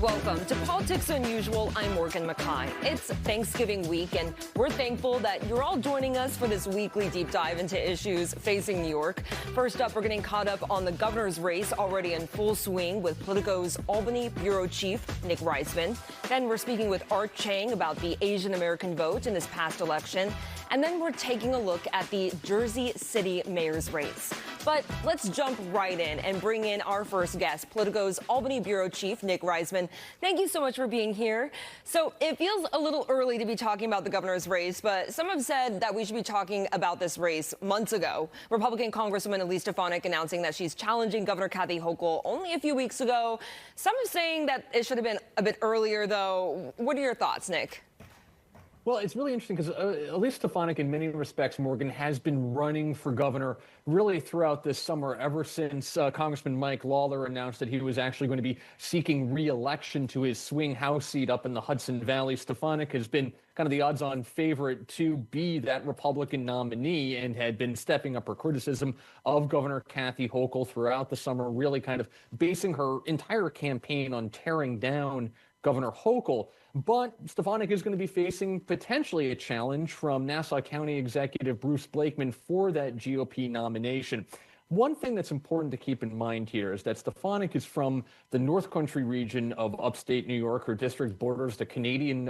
Welcome to Politics Unusual. I'm Morgan McKay. It's Thanksgiving week, and we're thankful that you're all joining us for this weekly deep dive into issues facing New York. First up, we're getting caught up on the governor's race already in full swing with Politico's Albany bureau chief, Nick Reisman. Then we're speaking with Art Chang about the Asian American vote in this past election. And then we're taking a look at the Jersey City mayor's race. But let's jump right in and bring in our first guest, Politico's Albany bureau chief, Nick Reisman. Thank you so much for being here. So it feels a little early to be talking about the governor's race, but some have said that we should be talking about this race months ago. Republican Congresswoman Elise Stefanik announcing that she's challenging Governor Kathy Hochul only a few weeks ago. Some are saying that it should have been a bit earlier, though. What are your thoughts, Nick? Well, it's really interesting because Elise Stefanik, in many respects, Morgan, has been running for governor really throughout this summer, ever since Congressman Mike Lawler announced that he was actually going to be seeking re-election to his swing House seat up in the Hudson Valley. Stefanik has been kind of the odds-on favorite to be that Republican nominee and had been stepping up her criticism of Governor Kathy Hochul throughout the summer, really kind of basing her entire campaign on tearing down Governor Hochul. But Stefanik is going to be facing potentially a challenge from Nassau County Executive Bruce Blakeman for that GOP nomination. One thing that's important to keep in mind here is that Stefanik is from the North Country region of upstate New York. Her district borders the Canadian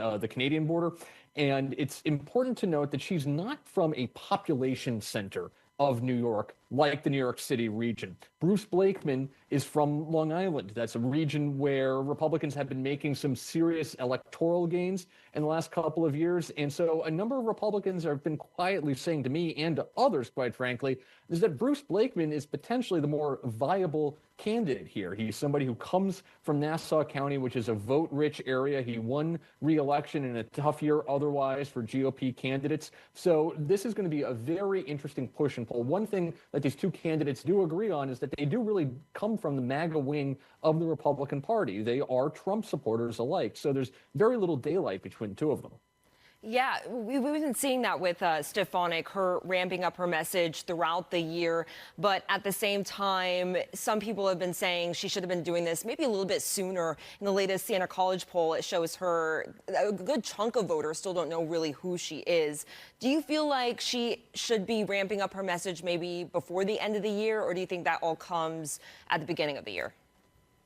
border. And it's important to note that she's not from a population center of New York, like the New York City region. Bruce Blakeman is from Long Island. That's a region where Republicans have been making some serious electoral gains in the last couple of years. And so a number of Republicans have been quietly saying to me and to others, quite frankly, is that Bruce Blakeman is potentially the more viable candidate here. He's somebody who comes from Nassau County, which is a vote-rich area. He won re-election in a tough year otherwise for GOP candidates. So this is going to be a very interesting push and pull. One thing that these two candidates do agree on is that they do really come from the MAGA wing of the Republican Party. They are Trump supporters alike. So there's very little daylight between the two of them. Yeah, we've been seeing that with Stefanik, her ramping up her message throughout the year. But at the same time, some people have been saying she should have been doing this maybe a little bit sooner. In the latest Siena College poll, it shows her, a good chunk of voters still don't know really who she is. Do you feel like she should be ramping up her message maybe before the end of the year, or do you think that all comes at the beginning of the year?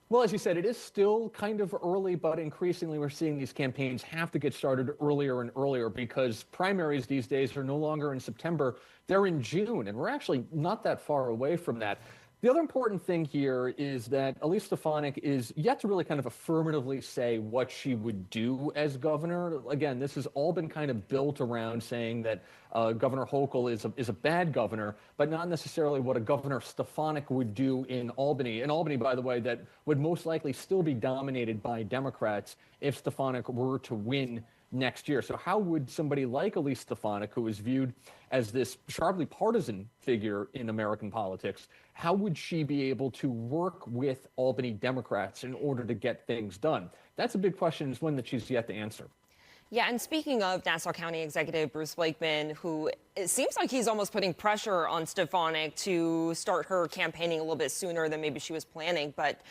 Well, as you said, it is still kind of early, but increasingly we're seeing these campaigns have to get started earlier and earlier because primaries these days are no longer in September. They're in June, and we're actually not that far away from that. The other important thing here is that Elise Stefanik is yet to really kind of affirmatively say what she would do as governor. Again, this has all been kind of built around saying that Governor Hochul is a bad governor, but not necessarily what a Governor Stefanik would do in Albany. In Albany, by the way, that would most likely still be dominated by Democrats if Stefanik were to win next year. So how would somebody like Elise Stefanik, who is viewed as this sharply partisan figure in American politics, how would she be able to work with Albany Democrats in order to get things done? That's a big question. It's one that she's yet to answer. Yeah, and speaking of Nassau County Executive Bruce Blakeman, who it seems like he's almost putting pressure on Stefanik to start her campaigning a little bit sooner than maybe she was planning. But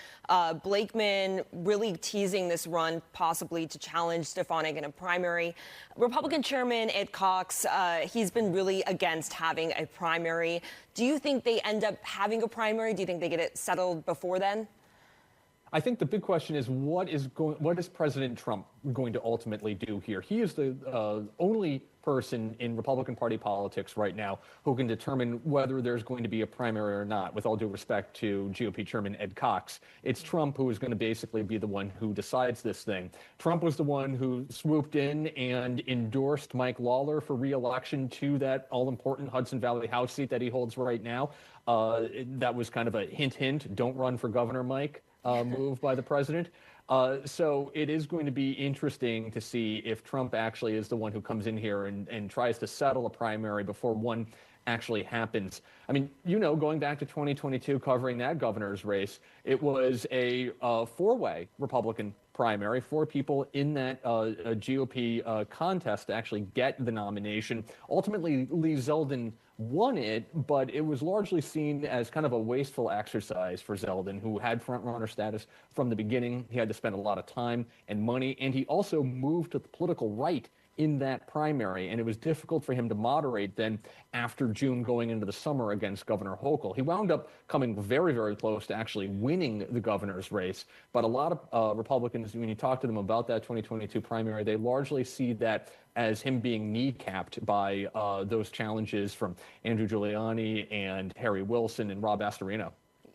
Blakeman really teasing this run possibly to challenge Stefanik in a primary. Republican Chairman Ed Cox, he's been really against having a primary. Do you think they end up having a primary? Do you think they get it settled before then? I think the big question is what is President Trump going to ultimately do here? He is the only person in Republican Party politics right now who can determine whether there's going to be a primary or not, with all due respect to GOP Chairman Ed Cox. It's Trump who is going to basically be the one who decides this thing. Trump was the one who swooped in and endorsed Mike Lawler for re-election to that all-important Hudson Valley House seat that he holds right now. That was kind of a hint, hint, don't run for governor, Mike. Move by the president. So it is going to be interesting to see if Trump actually is the one who comes in here and tries to settle a primary before one actually happens. I mean, going back to 2022, covering that governor's race, it was a four-way Republican primary, 4 people in that GOP contest to actually get the nomination. Ultimately, Lee Zeldin won it, but it was largely seen as kind of a wasteful exercise for Zeldin, who had front-runner status from the beginning. He had to spend a lot of time and money, and he also moved to the political right in that primary, and it was difficult for him to moderate then after June going into the summer against Governor Hochul. He wound up coming very, very close to actually winning the governor's race, but a lot of Republicans, when you talk to them about that 2022 primary, they largely see that as him being kneecapped by those challenges from Andrew Giuliani and Harry Wilson and Rob Astorino.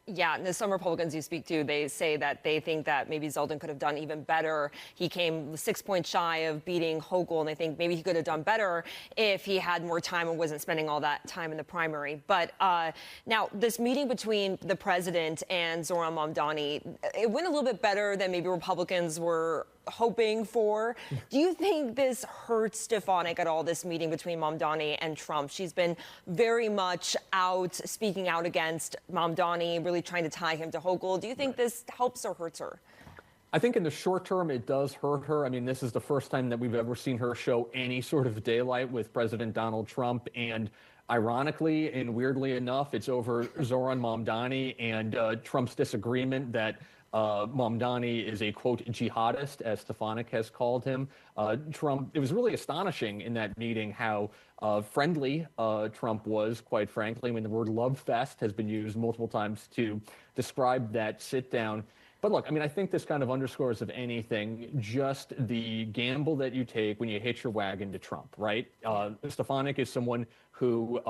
Yeah, and some Republicans you speak to, they say that they think that maybe Zeldin could have done even better. He came 6 points shy of beating Hochul, and they think maybe he could have done better if he had more time and wasn't spending all that time in the primary. But now, this meeting between the president and Zoran Mamdani, it went a little bit better than maybe Republicans were hoping for. Do you think this hurts Stefanik at all, this meeting between Mamdani and Trump? She's been very much speaking out against Mamdani, really trying to tie him to Hochul. Do you think this helps or hurts her? I think in the short term, it does hurt her. I mean, this is the first time that we've ever seen her show any sort of daylight with President Donald Trump. And ironically and weirdly enough, it's over Zoran Mamdani and Trump's disagreement that Mamdani is a, quote, jihadist, as Stefanik has called him. Trump, it was really astonishing in that meeting how friendly Trump was, quite frankly. I mean, the word love fest has been used multiple times to describe that sit down. But look, I mean, I think this kind of underscores, if anything, just the gamble that you take when you hitch your wagon to Trump, right? Stefanik is someone who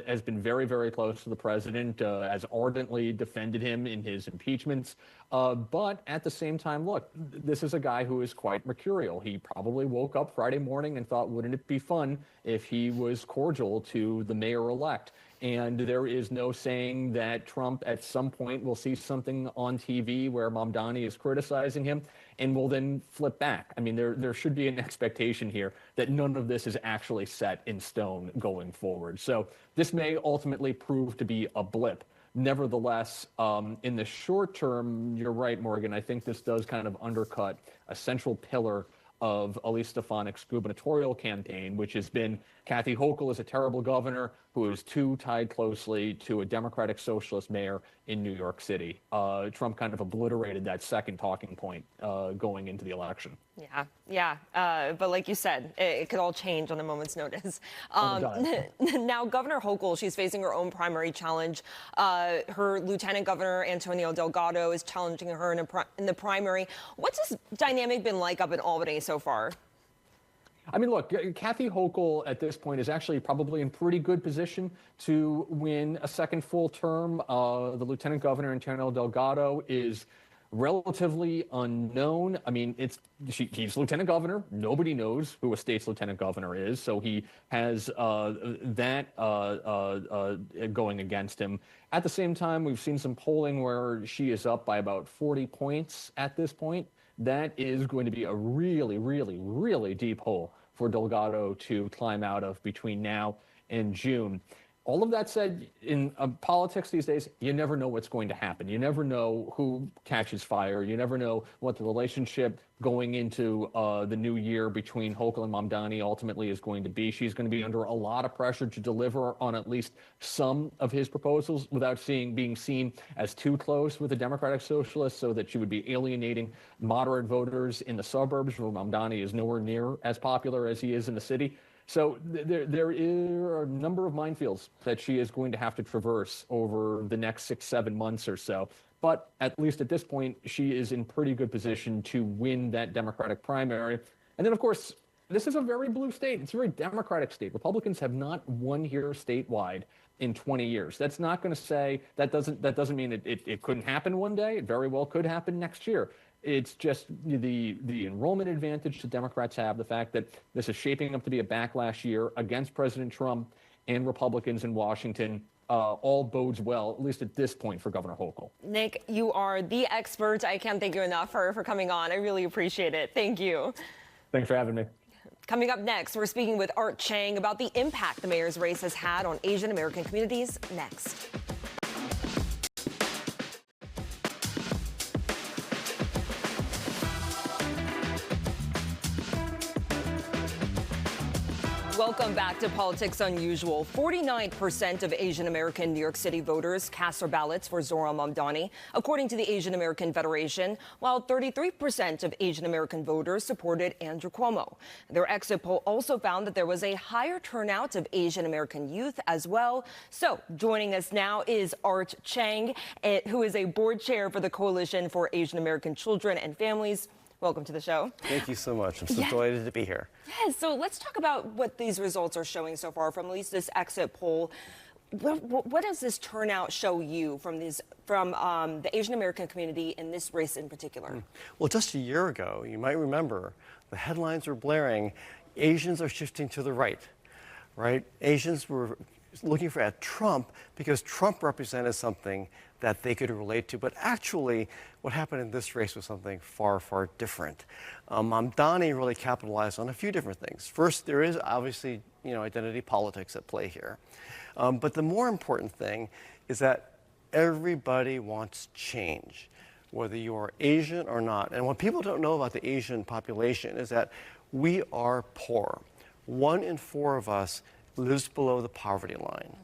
has been very, very close to the president, has ardently defended him in his impeachments. But at the same time, look, this is a guy who is quite mercurial. He probably woke up Friday morning and thought, wouldn't it be fun if he was cordial to the mayor-elect? And there is no saying that Trump at some point will see something on TV where Mamdani is criticizing him and will then flip back. I mean, there should be an expectation here that none of this is actually set in stone going forward. So this may ultimately prove to be a blip. Nevertheless, in the short term, you're right, Morgan. I think this does kind of undercut a central pillar of Elise Stefanik's gubernatorial campaign, which has been Kathy Hochul is a terrible governor who is too tied closely to a Democratic Socialist mayor in New York City. Trump kind of obliterated that second talking point going into the election. Yeah. But like you said, it could all change on a moment's notice. Now, Governor Hochul, she's facing her own primary challenge. Her Lieutenant Governor, Antonio Delgado, is challenging her in the primary. What's this dynamic been like up in Albany so far? I mean, look, Kathy Hochul at this point is actually probably in pretty good position to win a second full term. The Lieutenant Governor, Antonio Delgado, is relatively unknown. I mean, he's Lieutenant Governor. Nobody knows who a state's Lieutenant Governor is, so he has that going against him. At the same time, we've seen some polling where she is up by about 40 points at this point. That is going to be a really, really, really deep hole for Delgado to climb out of between now and June. All of that said, in politics these days, you never know what's going to happen. You never know who catches fire. You never know what the relationship going into the new year between Hochul and Mamdani ultimately is going to be. She's going to be under a lot of pressure to deliver on at least some of his proposals without being seen as too close with the Democratic Socialists, so that she would be alienating moderate voters in the suburbs where Mamdani is nowhere near as popular as he is in the city. So there are a number of minefields that she is going to have to traverse over the next 6-7 months or so. But at least at this point, she is in pretty good position to win that Democratic primary. And then, of course, this is a very blue state. It's a very Democratic state. Republicans have not won here statewide in 20 years. That's not going to say that doesn't mean it couldn't happen one day. It very well could happen next year. It's just the enrollment advantage the Democrats have, the fact that this is shaping up to be a backlash year against President Trump and Republicans in Washington. All bodes well, at least at this point, for Governor Hochul. Nick, you are the expert. I can't thank you enough for coming on. I really appreciate it. Thank you. Thanks for having me. Coming up next, we're speaking with Art Chang about the impact the mayor's race has had on Asian American communities. Next. Welcome back to Politics Unusual. 49% of Asian American New York City voters cast their ballots for Zohran Mamdani, according to the Asian American Federation, while 33% of Asian American voters supported Andrew Cuomo. Their exit poll also found that there was a higher turnout of Asian American youth as well. So joining us now is Art Chang, who is a board chair for the Coalition for Asian American Children and Families. Welcome to the show. Thank you so much. I'm so delighted to be here. Yes, so let's talk about what these results are showing so far from at least this exit poll. What does this turnout show you from the Asian American community in this race in particular? Well, just a year ago, you might remember, the headlines were blaring, Asians are shifting to the right? Asians were looking at Trump because Trump represented something that they could relate to. But actually, what happened in this race was something far, far different. Mamdani really capitalized on a few different things. First, there is obviously, identity politics at play here. But the more important thing is that everybody wants change, whether you are Asian or not. And what people don't know about the Asian population is that we are poor. 1 in 4 of us lives below the poverty line.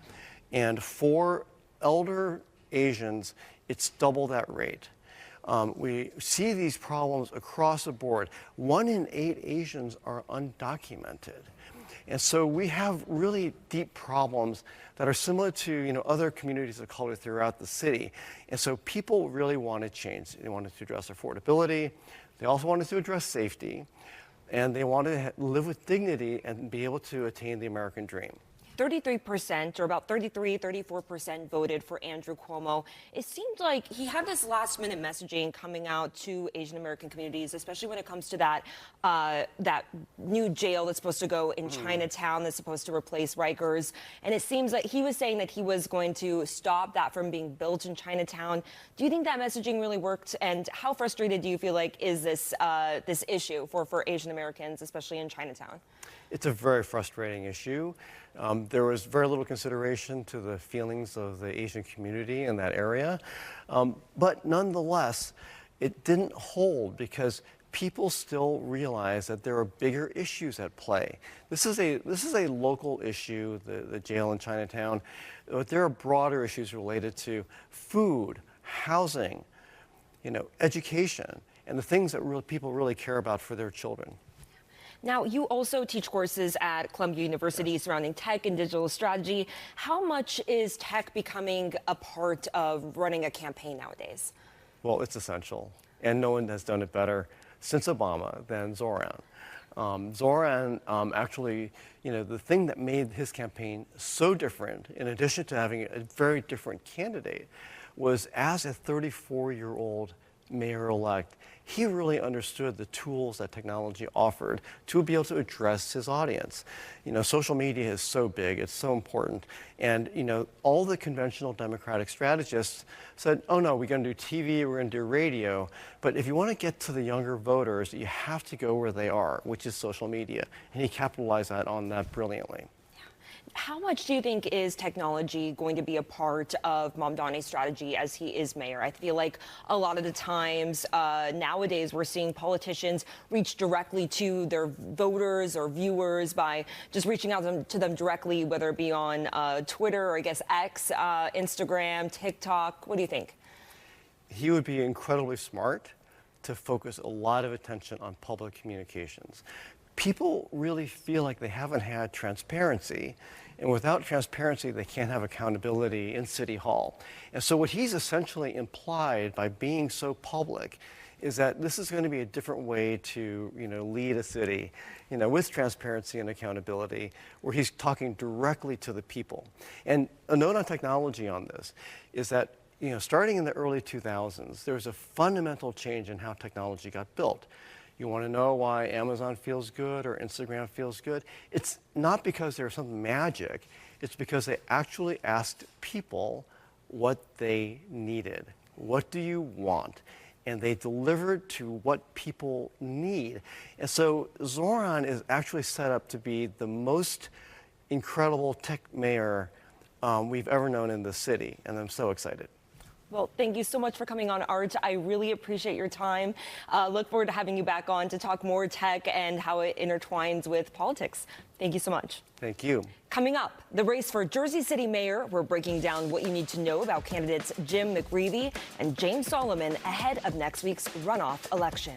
And for elder Asians, it's double that rate. We see these problems across the board. 1 in 8 Asians are undocumented. And so we have really deep problems that are similar to other communities of color throughout the city. And so people really wanted change. They wanted to address affordability. They also wanted to address safety. And they wanted to live with dignity and be able to attain the American dream. 33%, or about 34% voted for Andrew Cuomo. It seemed like he had this last-minute messaging coming out to Asian American communities, especially when it comes to that new jail that's supposed to go in Chinatown that's supposed to replace Rikers. And it seems like he was saying that he was going to stop that from being built in Chinatown. Do you think that messaging really worked? And how frustrated do you feel like is this issue for Asian Americans, especially in Chinatown? It's a very frustrating issue. There was very little consideration to the feelings of the Asian community in that area. But nonetheless, it didn't hold because people still realize that there are bigger issues at play. This is a local issue, the jail in Chinatown, but there are broader issues related to food, housing, education, and the things that people really care about for their children. Now, you also teach courses at Columbia University surrounding tech and digital strategy. How much is tech becoming a part of running a campaign nowadays? Well, it's essential, and no one has done it better since Obama than Zohran. Zohran actually, the thing that made his campaign so different, in addition to having a very different candidate, was as a 34-year-old mayor-elect, he really understood the tools that technology offered to be able to address his audience. Social media is so big, it's so important. And, all the conventional Democratic strategists said, oh no, we're going to do TV, we're going to do radio. But if you want to get to the younger voters, you have to go where they are, which is social media. And he capitalized on that brilliantly. How much do you think is technology going to be a part of Mamdani's strategy as he is mayor? I feel like a lot of the times nowadays we're seeing politicians reach directly to their voters or viewers by just reaching out to them directly, whether it be on Twitter or I guess X, Instagram, TikTok. What do you think? He would be incredibly smart to focus a lot of attention on public communications. People really feel like they haven't had transparency, and without transparency, they can't have accountability in City Hall. And so what he's essentially implied by being so public is that this is going to be a different way to, lead a city, with transparency and accountability, where he's talking directly to the people. And a note on technology on this is that, starting in the early 2000s, there was a fundamental change in how technology got built. You want to know why Amazon feels good or Instagram feels good? It's not because there's some magic. It's because they actually asked people what they needed. What do you want? And they delivered to what people need. And so Zohran is actually set up to be the most incredible tech mayor we've ever known in the city. And I'm so excited. Well, thank you so much for coming on, Art. I really appreciate your time. Look forward to having you back on to talk more tech and how it intertwines with politics. Thank you so much. Thank you. Coming up, the race for Jersey City mayor. We're breaking down what you need to know about candidates Jim McGreevey and James Solomon ahead of next week's runoff election.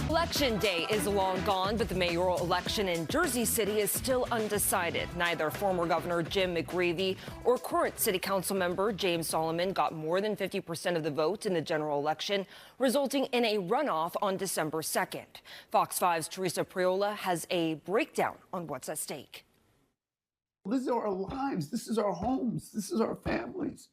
Election day is long gone, but the mayoral election in Jersey City is still undecided. Neither former Governor Jim McGreevey or current city council member James Solomon got more than 50% of the vote in the general election, resulting in a runoff on December 2nd. Fox 5's Teresa Priola has a breakdown on what's at stake. This is our lives. This is our homes. This is our families.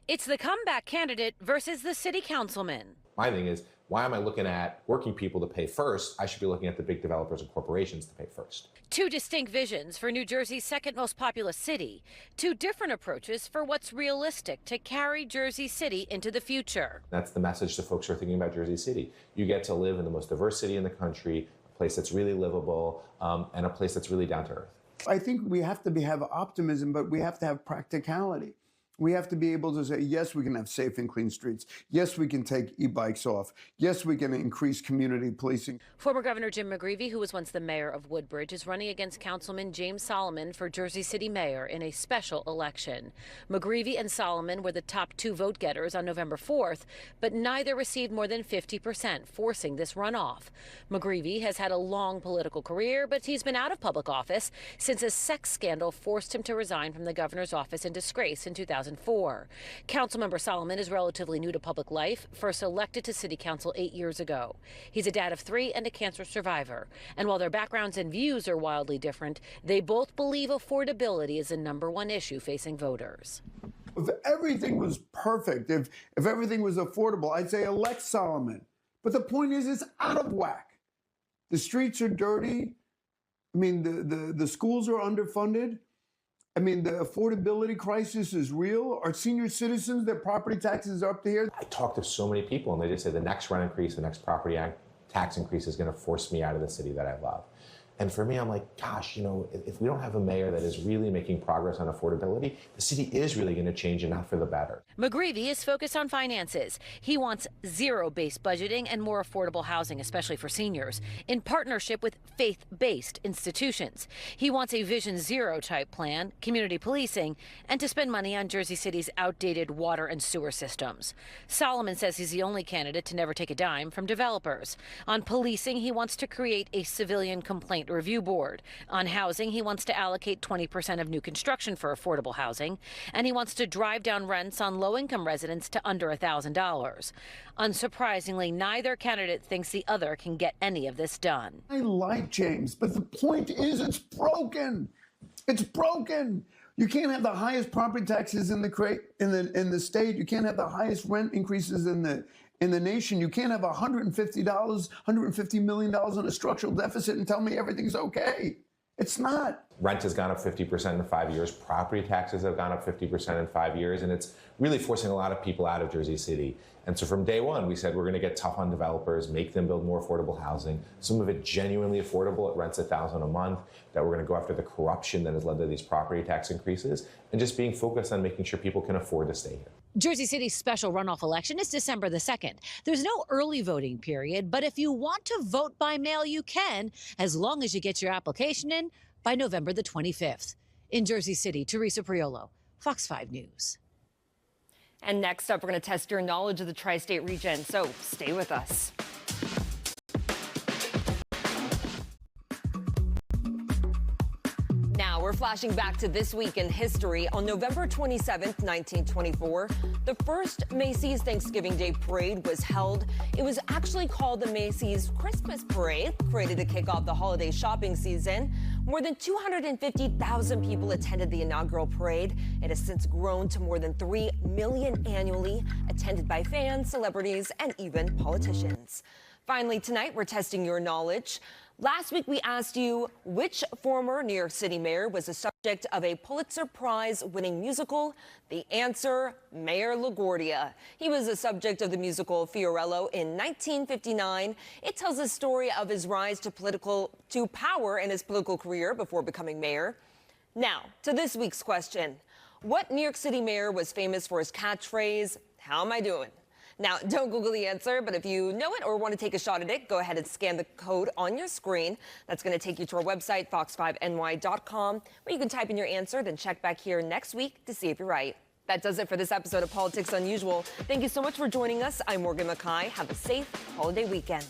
It's the comeback candidate versus the city councilman. My thing is, why am I looking at working people to pay first? I should be looking at the big developers and corporations to pay first. Two distinct visions for New Jersey's second most populous city. Two different approaches for what's realistic to carry Jersey City into the future. That's the message to folks who are thinking about Jersey City. You get to live in the most diverse city in the country, a place that's really livable, and a place that's really down to earth. I think we have to have optimism, but we have to have practicality. We have to be able to say, yes, we can have safe and clean streets. Yes, we can take e-bikes off. Yes, we can increase community policing. Former Governor Jim McGreevey, who was once the mayor of Woodbridge, is running against Councilman James Solomon for Jersey City mayor in a special election. McGreevey and Solomon were the top two vote getters on November 4th, but neither received more than 50%, forcing this runoff. McGreevey has had a long political career, but he's been out of public office since a sex scandal forced him to resign from the governor's office in disgrace in 2004. Councilmember Solomon is relatively new to public life, first elected to city council 8 years ago. He's a dad of 3 and a cancer survivor. And while their backgrounds and views are wildly different, they both believe affordability is the #1 issue facing voters. If everything was perfect, if everything was affordable, I'd say elect Solomon. But the point is, it's out of whack. The streets are dirty. I mean, the schools are underfunded. I mean, the affordability crisis is real. Our senior citizens, their property taxes are up to here. I talk to so many people, and they just say the next rent increase, the next property tax increase is going to force me out of the city that I love. And for me, I'm like, gosh, you know, if we don't have a mayor that is really making progress on affordability, the city is really going to change, and not for the better. McGreevey is focused on finances. He wants zero-based budgeting and more affordable housing, especially for seniors, in partnership with faith-based institutions. He wants a Vision Zero type plan, community policing, and to spend money on Jersey City's outdated water and sewer systems. Solomon says he's the only candidate to never take a dime from developers. On policing, he wants to create a civilian complaint review board. On housing, he wants to allocate 20% of new construction for affordable housing, and he wants to drive down rents on low-income residents to under $1,000. Unsurprisingly, neither candidate thinks the other can get any of this done. I like James, but the point is, it's broken. It's broken. You can't have the highest property taxes in the state. You can't have the highest rent increases in the nation. You can't have $150 million in a structural deficit and tell me everything's okay. It's not. Rent has gone up 50% in 5 years. Property taxes have gone up 50% in 5 years. And it's really forcing a lot of people out of Jersey City. And so from day one, we said we're going to get tough on developers, make them build more affordable housing, some of it genuinely affordable. It rents $1,000 a month, that we're going to go after the corruption that has led to these property tax increases, and just being focused on making sure people can afford to stay here. Jersey City's special runoff election is December the 2nd. There's no early voting period, but if you want to vote by mail, you can, as long as you get your application in by November the 25th. In Jersey City, Teresa Priola, Fox 5 News. And next up, we're going to test your knowledge of the tri-state region, so stay with us. Now, we're flashing back to this week in history. On November 27th, 1924, the first Macy's Thanksgiving Day Parade was held. It was actually called the Macy's Christmas Parade, created to kick off the holiday shopping season. More than 250,000 people attended the inaugural parade. It has since grown to more than 3 million annually, attended by fans, celebrities, and even politicians. Finally, tonight, we're testing your knowledge. Last week, we asked you which former New York City mayor was the subject of a Pulitzer Prize-winning musical. The answer, Mayor LaGuardia. He was the subject of the musical Fiorello in 1959. It tells the story of his rise to power in his political career before becoming mayor. Now, to this week's question. What New York City mayor was famous for his catchphrase, "How am I doing?" Now, don't Google the answer, but if you know it or want to take a shot at it, go ahead and scan the code on your screen. That's going to take you to our website, fox5ny.com, where you can type in your answer, then check back here next week to see if you're right. That does it for this episode of Politics Unusual. Thank you so much for joining us. I'm Morgan McKay. Have a safe holiday weekend.